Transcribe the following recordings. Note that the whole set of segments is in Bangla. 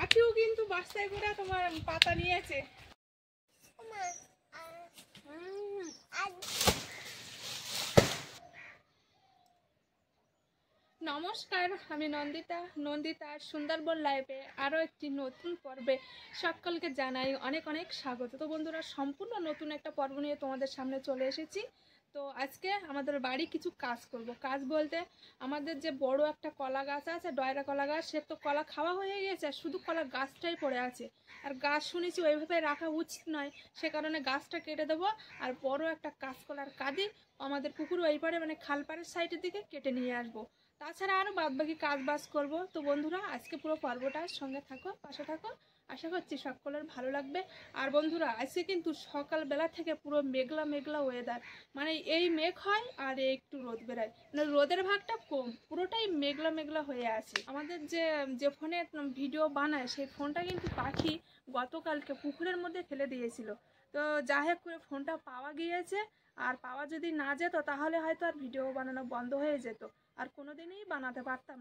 পাখিও কিন্তু বাস্তায় করে তোমার পাতা নিয়েছে। নমস্কার, আমি নন্দিতার সুন্দরবন লাইভে আরও একটি নতুন পর্বে সকলকে জানাই অনেক অনেক স্বাগত। তো বন্ধুরা, সম্পূর্ণ নতুন একটা পর্ব নিয়ে তোমাদের সামনে চলে এসেছি। তো আজকে আমাদের বাড়ি কিছু কাজ করব। কাজ বলতে আমাদের যে বড় একটা কলা গাছ আছে, ডয়রা কলা গাছ, সে তো কলা খাওয়া হয়ে গেছে, আর শুধু কলা গাছটাই পড়ে আছে। আর গাছ শুনেছি ওইভাবে রাখা উচিত নয়, সে কারণে গাছটা কেটে দেবো। আর বড় একটা কাঁচকলার কাঁদি আমাদের পুকুর ওই পারে মানে খালপাড়ের সাইডের দিকে কেটে নিয়ে আসবো। তাছাড়া আরও বাদবাকি কাজ বাজ করবো। তো বন্ধুরা, আজকে পুরো পর্বটার সঙ্গে থাকো, পাশে থাকো, আশা করছি সকলের ভালো লাগবে। আর বন্ধুরা, আজকে কিন্তু সকালবেলা থেকে পুরো মেঘলা মেঘলা ওয়েদার, মানে এই মেঘ হয় আর একটু রোদ বেরোয়, মানে রোদের ভাগটা কম, পুরোটাই মেঘলা মেঘলা হয়ে আছে। আমাদের যে যে ফোনে ভিডিও বানায় সেই ফোনটা কিন্তু পাখি গতকালকে পুকুরের মধ্যে ফেলে দিয়েছিল। তো যাই হোক করে ফোনটা পাওয়া গিয়েছে, আর পাওয়া যদি না যেত তাহলে হয়তো আর ভিডিও বানানো বন্ধ হয়ে যেত, আর কোনোদিনই বানাতে পারতাম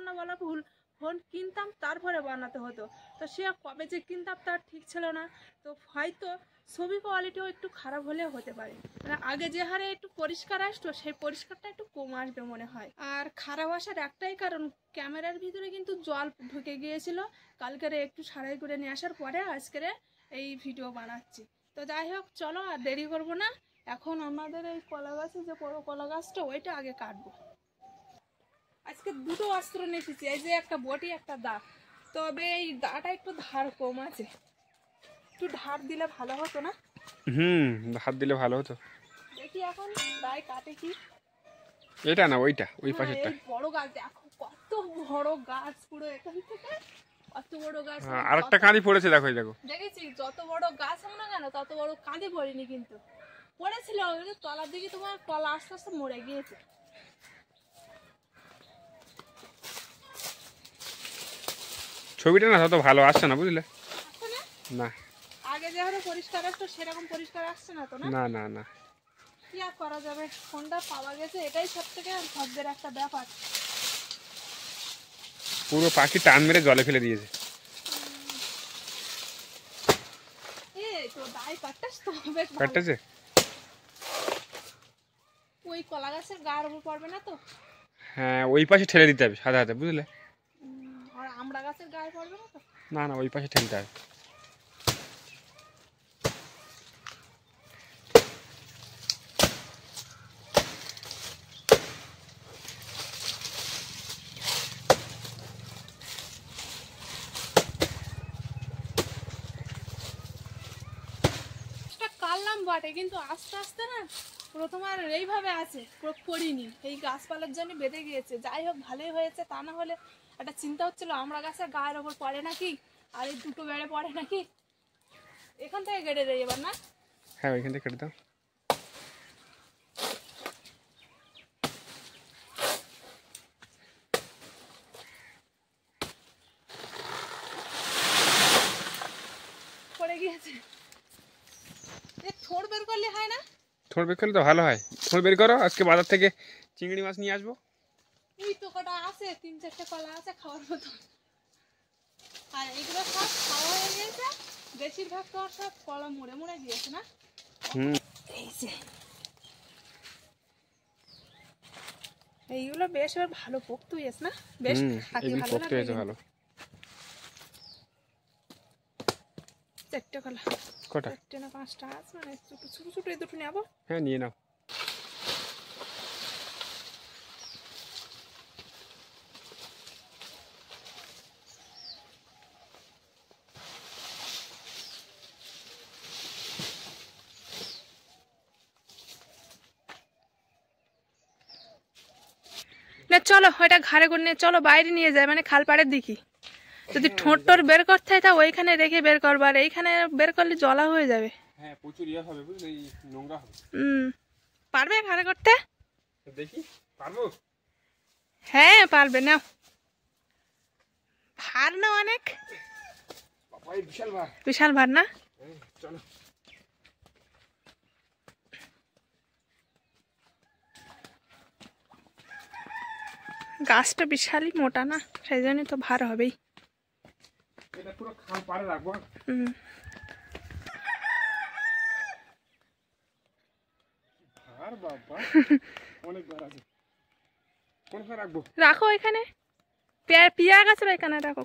না বলা ভুল, ফোন কিনতাম তারপরে বানাতে হতো। তো সে কবে যে কিনতাম তার ঠিক ছিল না। তো হয়তো ছবি কোয়ালিটিও একটু খারাপ হলেও হতে পারে, মানে আগে যে হারে একটু পরিষ্কার আসতো সেই পরিষ্কারটা একটু কম আসবে মনে হয়। আর খারাপ আসার একটাই কারণ, ক্যামেরার ভিতরে কিন্তু জল ঢুকে গিয়েছিল। কালকেরে একটু সারাই করে নিয়ে আসার পরে আজকের এই ভিডিও বানাচ্ছি। তো যাই হোক, চলো আর দেরি করবো না, এখন আমাদের এই কলা গাছে যে বড় কলা গাছটা ওইটা আগে কাটবো। আজকে দুটো অস্ত্র নেতেছি, এই যে একটা বটি একটা দা, তবে এই দাটা একটু ধার কম আছে, একটু ধার দিলে ভালো হতো না? ধার দিলে ভালো হতো। দেখি এখন দায় কাটে কি। এটা না ওইটা, ওই পাশেরটা। বড় গাছ দেখো, কত বড় গাছ, পুরো এখান থেকে কত বড় গাছ। আরেকটা কাঁদি পড়েছে, দেখো এই দেখো। দেখেছি, যত বড় গাছ হোক না কেন তত বড় কাঁদি পড়েনি, কিন্তু পড়েছিল তলার দিকে তোমার কলা আস্তে আস্তে মরে গিয়েছে। ছবিটা না তত ভালো আসছে না, বুঝলে? না, আগে যেভাবে পরিষ্কার আসতো সেরকম পরিষ্কার আসছে না তো। না না না, কি আর করা যাবে, ফোনটা পাওয়া গেছে, এটাই সব থেকে ভাগ্যের একটা ব্যাপার। পুরো পাখি টান মেরে জলে ফেলে দিয়েছে। কাটতেছে ওই কলা গাছের গায়ের উপর পড়বে না তো? হ্যাঁ, ওই পাশে ঠেলে দিতে হবে সাদা হাতে, বুঝলে? আর আমড়া গাছের গায়ে পড়বে না তো? না না, ওই পাশে ঠেলতে হবে। কাটলাম বটে, কিন্তু আস্তে আস্তে না পুরো তোমার এইভাবে আছে, পুরো পড়িনি, এই গাছপালার জন্য বেঁধে গিয়েছে। যাই হোক, ভালোই হয়েছে, তা না হলে একটা চিন্তা হচ্ছিল আমড়া গাছের গায়ের ওপর পড়ে নাকি, আর এই দুটো বেড়ে পড়ে নাকি। এখান থেকে কেটে দেয় এবার না? হ্যাঁ, ওইখান থেকে কেটে দাও। পড়ে গিয়েছে। থোড় বের করলে হয় না? থোড় বের করলে তো ভালো হয়। থোড় বের করো, আজকে বাজার থেকে চিংড়ি মাছ নিয়ে আসবো। এই তো কটা আছে, 3-4টে কলা আছে খাওয়ার মতো, আর এগুলো সব খাওয়া হয়ে গেছে। বেশিরভাগ তো সব কলা মুড়ে মুড়ে গিয়েছে না? এই যে এইগুলো বেশ ভালো পোক্ত হয়েছে না, বেশ খাতে ভালো লাগে। ভালো। 4টে কলা, কটা? 4টে না 5টা আছে, মানে ছোট ছোট ছোট এই দুটো নেবো। হ্যাঁ, নিয়ে নাও। না চলো, ওইটা ঘাড়ে করে নিয়ে চলো, বাইরে নিয়ে যায়, মানে খাল পাড়ের দিকে। যদি ঠোঁট টোর বের করতে হয় তা ওইখানে রেখে বের করবো, আর এইখানে বের করলে জলা হয়ে যাবে। হ্যাঁ, প্রচুর ইয়ে হবে, বুঝলে? নোংরা হবে। পারবে ঘাড়ে করতে? দেখি, পারবো? হ্যাঁ পারবে, নাও। ভার না অনেক, বিশাল ভার। বিশাল ভার না? চলো। গাছটা বিশালই মোটা না, সেই জন্যই তো ভার হবেই। এটা পুরো খাল পাড়ে রাখবো। আর বাবা অনেক বার আছে। কোনখানে রাখবো? রাখো এখানে, পিয়া গাছের এখানে রাখো।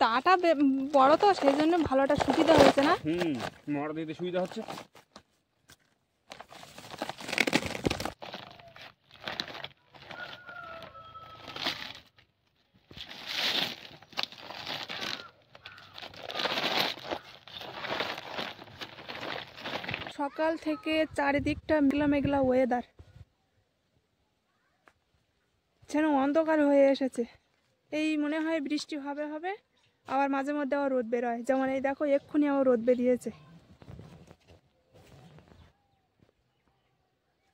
দাটা বড় তো, সেই জন্য ভালোটা সুবিধা হয়েছে না? মড়া দিতে সুবিধা হচ্ছে। সকাল থেকে চারিদিকটা মেঘলা মেঘলা ওয়েদার, যেন অন্ধকার হয়ে এসেছে। এই মনে হয় বৃষ্টি হবে হবে, আবার মাঝে মধ্যে আবার রোদ বেরোয়। যেমন এই দেখো, এক্ষুনি আবার রোদ বেরিয়েছে।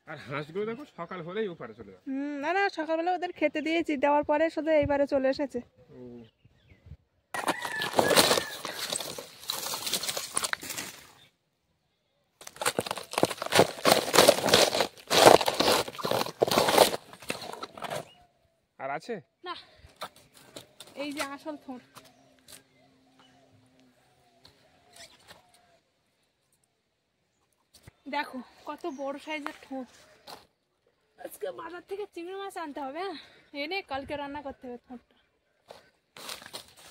আর হাঁসগুলো দেখো সকাল হলেই ওপারে চলে যায়। না না, সকালবেলা ওদের খেতে দিয়েছি, দেওয়ার পরে শুধু এইবারে চলে এসেছে। আর আছে না, এই যে আসল ঠোঁট। দেখো কত বড় সাইজের ঠোঁট। আজকে বাজার থেকে চিংড়ি মাছ আনতে হবে, এনে কালকে রান্না করতে হবে ঠোঁটটা।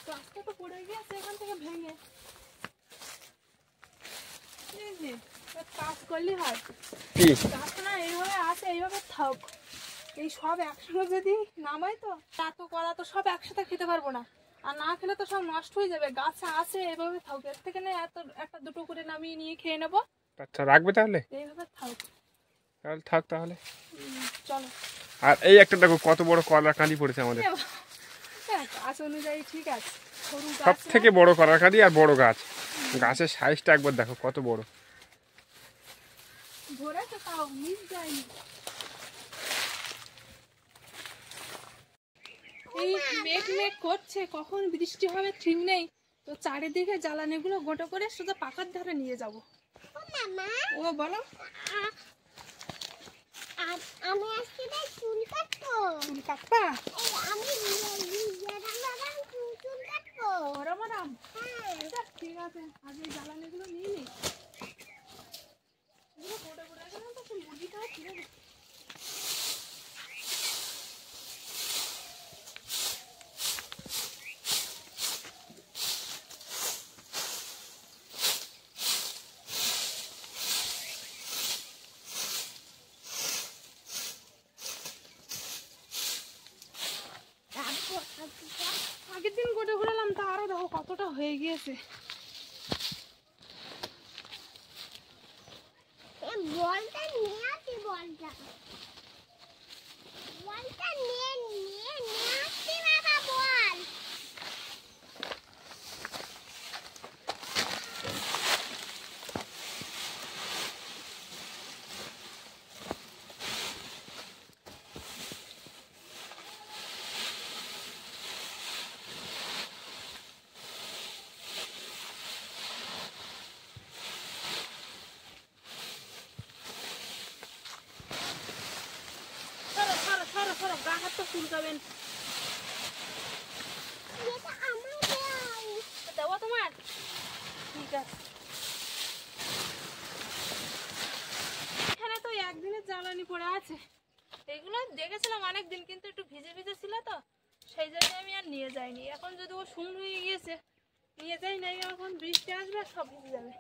গাছটা তো পড়ে গিয়েছে এখান থেকে ভেঙে। কাজ করলেই হয়, গাছটা না এইভাবে আছে, এইভাবে থাক। এই সব একসঙ্গে যদি নামাই তো এত কলা তো সব একসাথে খেতে পারবো না, আর না খেলে তো সব নষ্ট হয়ে যাবে। গাছে আছে এইভাবে থাক, এর থেকে না এত একটা দুটো করে নামিয়ে নিয়ে খেয়ে নেবো। আচ্ছা রাখবে তাহলে? এইভাবে থাক তাহলে থাক তাহলে। চলো। আর এই একটা দেখো কত বড় কলার কাঁদি পড়েছে আমাদের। গাছ অনুযায়ী ঠিক আছে, সব থেকে বড় কলার কাঁদি আর বড় গাছ। গাছের সাইজটা একবার দেখো কত বড়। ধরেছে তাও মিস যায়নি। এই মেঘ মেঘ করছে, কখন বৃষ্টি হবে ঠিক নেই। তো চারিদিকে জ্বালানিগুলো গোটো করে শুধু পাকার ধারে নিয়ে যাব। ও বলো, আমি আজকে চুল কাটবো। চুল কাটবা? আমি চুল কাটবো। ম্যাডাম ঠিক আছে, আগে জ্বালানিগুলো নিয়ে নি। গোটা গোটা গেলাম তো মুরগিটাও ছিঁড়ে গেছে। আগের দিন গোটে ঘুরালাম, তা আরো দেখো কতটা হয়ে গিয়েছে। বলটা নিয়ে আসি, বলটা বলটা নিয়ে নিয়ে নিয়ে আসি বাবা, বল। গা হাত তো চুলকাবেন। দেবো তোমার? ঠিক আছে। এখানে তো একদিনের জ্বালানি পড়ে আছে, এইগুলো দেখেছিলাম অনেকদিন, কিন্তু একটু ভিজে ভিজে ছিল তো সেই জন্য আমি আর নিয়ে যাইনি। এখন যদি ও শুকনো হয়ে গিয়েছে নিয়ে যাই নাই, এখন বৃষ্টি আসবে সব ভিজে যাবে।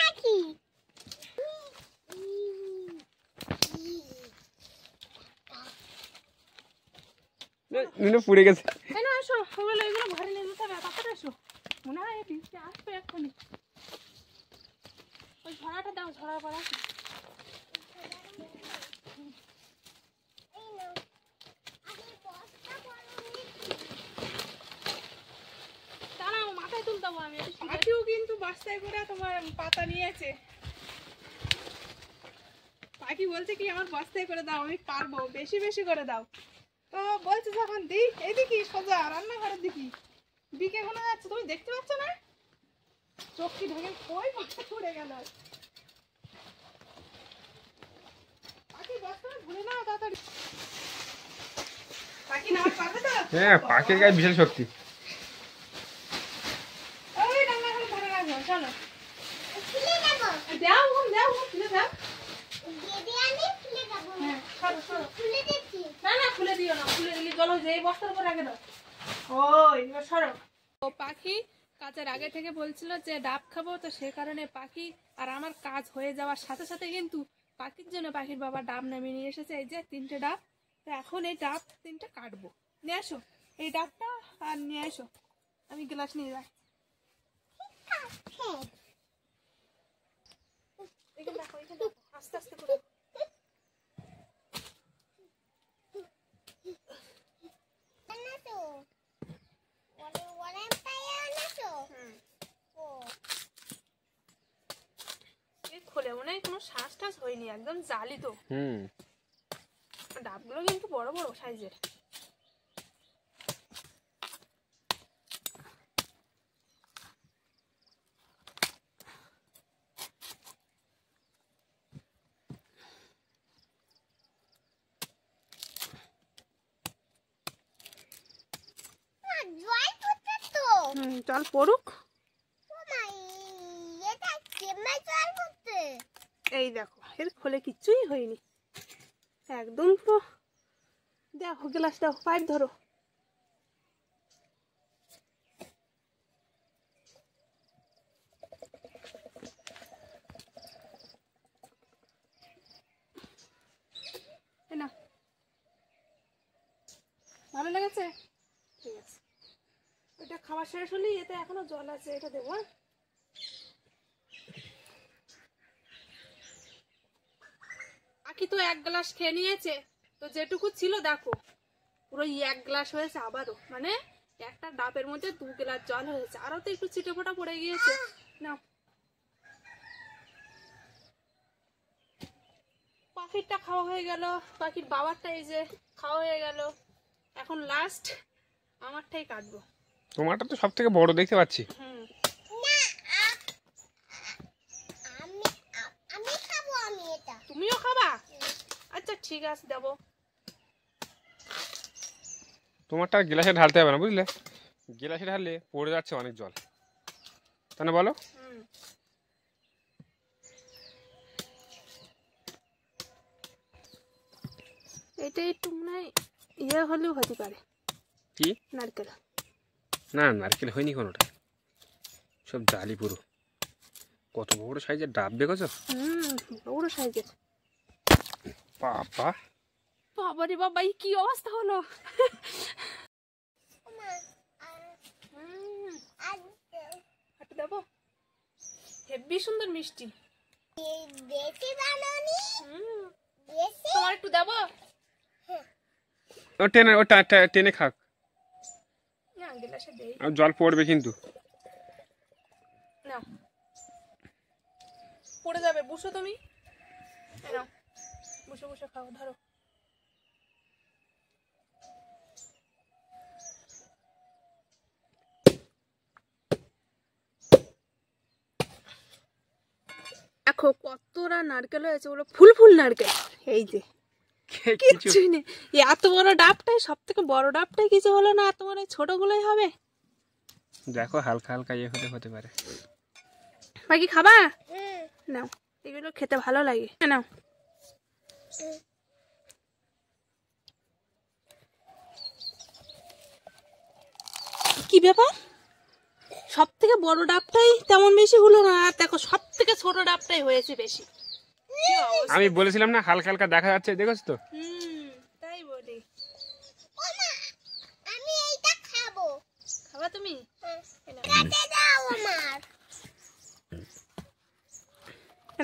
নাকি নুনে পুড়ে গেছে। এই না এসো, ওগুলো এগুলো ঘরে নিয়ে যেতে হবে, তাড়াতাড়ি এসো। মনে হয় বৃষ্টি আসবে এক্ষুনি। ওই ঝরাটা দাও, ঝরার পর আসো। এই নাও আমি বস্তা বড় নিচ্ছি দাঁড়াও, মাথায় তুলতে হবে আমি। পাখিও কিন্তু বস্তায় করে তোমার পাতা নিয়েছে। পাখি বলছে কি আমার বস্তায় করে দাও, আমি পারবো, বেশি বেশি করে দাও। তো বলছে যখন দিই, এইদিকে সোজা রান্নাঘরের দিকে দিকে কোনো যাচ্ছে, তুমি দেখতে পাচ্ছ না? চোখটি ঢেকে কই পাখি ছুড়ে গেল। পাখি বস্তা ভুলে নাও তাড়াতাড়ি। পাখি না পারবে তো? হ্যাঁ, পাখির গায়ে বিশাল শক্তি। ওই রান্নাঘরে ধরে রাখবো, চলো। খুলে দেব দাও দাও, খুলে দাও। দিদি আমি খুলে দেব হ্যাঁ, সরো সরো। খুলে দিচ্ছি না না, খুলে দিও না, খুলে দিলে চলো যে এই বস্তার উপর রেখে দাও। ওই এবার সরো। ও পাখি কাজের আগে থেকে বলছিল যে ডাব খাবো, তো সে কারণে পাখি আর আমার কাজ হয়ে যাওয়ার সাথে সাথে কিন্তু পাখির জন্য পাখির বাবা ডাব নামিয়ে নিয়ে এসেছে। এই যে 3টে ডাব। তো এখন এই ডাব 3টে কাটবো। নিয়ে আসো এই ডাবটা আর নিয়ে আসো, আমি গ্লাস নিয়ে যাই। হ্যাঁ এখানে দেখো, এখানে দেখো, আস্তে আস্তে করে। না তো ওরে ওরে পায়া না তো ও এই খোলে মনে হয় কোনো শ্বাস টাস হয়নি, একদম জালি তো। ডাবগুলো কিন্তু বড় বড় সাইজের। জয় করতে তো জল পড়ুক। ও মাই এটা কেমন জয় করতে এই দেখো, এর খোলে কিচ্ছুই হয়নি, একদম পুরো। দেখো গ্লাস দাও, পাইপ ধরো। এই নাও। ভালো লেগেছে? ঠিক আছে, এটা খাওয়া শেষ হলেই এতে এখনো জল আছে, এটা দেবো। হ্যাঁ, আখি তো 1 গ্লাস খেয়ে নিয়েছে, তো যেটুকু ছিল দেখো পুরো 1 গ্লাস হয়েছে আবারও, মানে একটা ডাবের মধ্যে 2 গ্লাস জল হয়েছে। আরো তো একটু ছিটে ফোটা পড়ে গিয়েছে। নাও, পাখিরটা খাওয়া হয়ে গেল, পাখির বাবারটা এই যে খাওয়া হয়ে গেল। এখন লাস্ট আমারটাই কাটবো। তোমারটা তো সব থেকে বড় দেখতে পাচ্ছি। আমি আমি খাবো আমি এটা তুমিও খাবা? আচ্ছা ঠিক আছে, দেবো। তোমারটা গ্লাসে ঢালতে হবে না, বুঝলে? গ্লাসে ঢাললে পড়ে যাচ্ছে অনেক জল, তাই না বলো? এটা একটু মনে হয় ইয়ে হলেও হতে পারে। কি? নারকেল। না, নারকেল হয়নি কোনোটা, সব জালি পুরো। কত বড় সাইজের ডাব দেখেছো? বড় সাইজের। বাবা বাবারে বাবা, এই কি অবস্থা হলো! মা আজ হাঁটু দেবো? হেব্বি সুন্দর মিষ্টি। এই বেশি বানানি হুম, বেশি তোমার একটু দেবো? ও টেনে, টেনে খাক, না গ্লাসে দেই। আর জল পড়বে কিন্তু। নাও, পড়ে যাবে, বুঝো তুমি। এই নাও, বসে বসে খাও, ধরো। দেখো কতটা নারকেল হয়েছে, ওগুলো ফুল ফুল নারকেল। এই যে কিচ্ছুই নেই, এত বড় ডাবটাই, সব থেকে বড় ডাবটাই কিছু হলো না, আর তোমার এই ছোটগুলোই হবে। দেখো হালকা হালকা ইয়ে হতে পারে। বাকি খাবা? নাও, এগুলো খেতে ভালো লাগে। নাও, কি ব্যাপার, সব থেকে বড় ডাবটাই তেমন বেশি হলো না, আর দেখো সব থেকে ছোট ডাবটাই হয়েছে বেশি। কি অবস্থা! আমি বলেছিলাম না হালকা হালকা দেখা যাচ্ছে, দেখেছো তো? তাই বলি। আমি কেটে দাও আমার।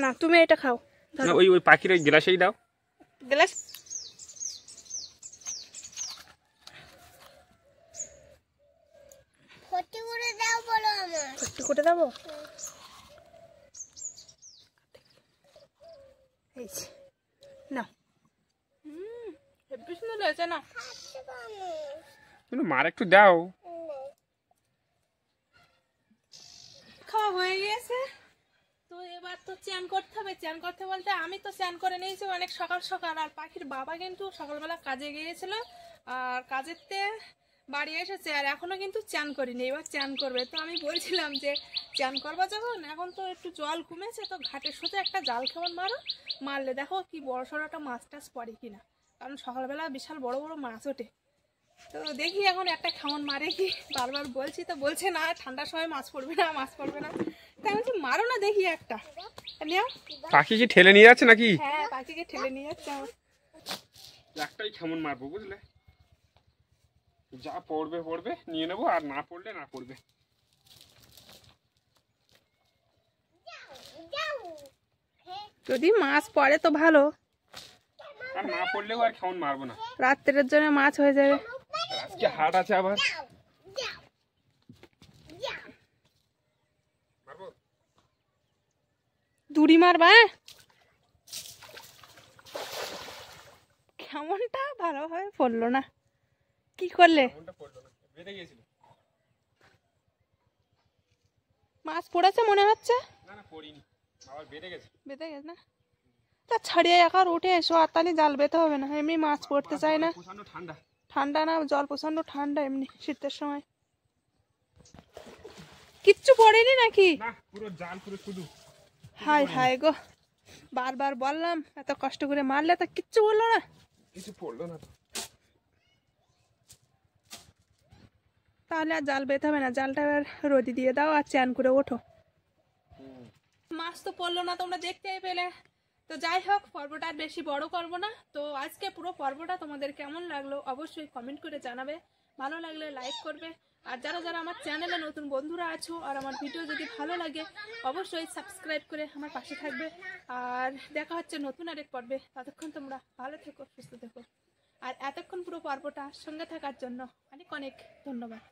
না তুমি এটা খাও না ওই ওই পাখির ওই গ্লাসেই দাও। গ্লাস ভর্তি করে দাও বলো আমার। একটু করে দেবো এই যে নাও হেব্বি সুন্দর হয়েছে না খাচ্ছে কেন? কিন্তু মার একটু দাও। খাওয়া হয়ে গিয়েছে তো এবার তো চ্যান করতে হবে। চ্যান করতে বলতে আমি তো চ্যান করে নিয়েছি অনেক সকাল সকাল, আর পাখির বাবা কিন্তু সকালবেলা কাজে গিয়েছিল আর কাজেরতে বাড়ি এসেছে আর এখনো কিন্তু চ্যান করিনি, এবার চ্যান করবে। তো আমি বলছিলাম যে চ্যান করবা যখন এখন তো একটু জল কমেছে তো ঘাটের সাথে একটা জাল কেমন মারো, মারলে দেখো কি বড় সড়ো একটা মাছ টাছ পড়ে কিনা, কারণ সকালবেলা বিশাল বড় বড় মাছ ওঠে। তো দেখি এখন একটা খামন মারে কি, বারবার বলছি তো বলছে না ঠান্ডার সময় মাছ পড়বে না মাছ পড়বে না, তাই আমি বলছি মারো না দেখি একটা নিও। পাখি কি ঠেলে নিয়ে যাচ্ছে নাকি? হ্যাঁ পাখিকে ঠেলে নিয়ে যাচ্ছে আমার। একটাই কেমন মারবো বুঝলে, যা পড়বে পড়বে নিয়ে নেবো আর না পড়লে না পড়বে। যাও। যদি মাছ পড়ে তো ভালো, আর না পড়লেও আর কেমন মারবো না, রাত্রের জন্য মাছ হয়ে যাবে। আর আজকে হাট আছে আবার। যাও। যাও। যাও। মারবো? দড়ি মারবা কেমনটা ভালোভাবে পড়লো না, কি করলে? কেমনটা পড়লো না, বেঁধে গিয়েছিল। মাছ পড়েছে মনে হচ্ছে, না না পড়িনি, আবার বেঁধে গেছে। বেঁধে গেছে না, তা ছাড়িয়ে একার উঠে এসো আর তাহলে জাল বেতে হবে না, এমনি মাছ পড়তে চায় না। প্রচন্ড ঠান্ডা। ঠান্ডা না জল প্রচন্ড ঠান্ডা এমনি শীতের সময়। কিচ্ছু পড়েনি নাকি? না পুরো জাল পুরো শুধু। হায় হায় গো, বারবার বললাম এত কষ্ট করে মারলে তা কিচ্ছু বললো না। কিছু পড়লো না তো। তাহলে আর জাল বেতে হবে না, জালটা এবার রোদি দিয়ে দাও আর চ্যান করে ওঠো। মাছ তো পড়লো না তোমরা দেখতেই পেলে। তো যাই হোক পর্বটা আর বেশি বড় করবো না। তো আজকে পুরো পর্বটা তোমাদের কেমন লাগলো অবশ্যই কমেন্ট করে জানাবে, ভালো লাগলে লাইক করবে, আর যারা যারা আমার চ্যানেলে নতুন বন্ধুরা আছো আর আমার ভিডিও যদি ভালো লাগে অবশ্যই সাবস্ক্রাইব করে আমার পাশে থাকবে। আর দেখা হচ্ছে নতুন আরেক পর্বে, ততক্ষণ তোমরা ভালো থেকো সুস্থ থেকো, আর এতক্ষণ পুরো পর্বটা সঙ্গে থাকার জন্য অনেক অনেক ধন্যবাদ।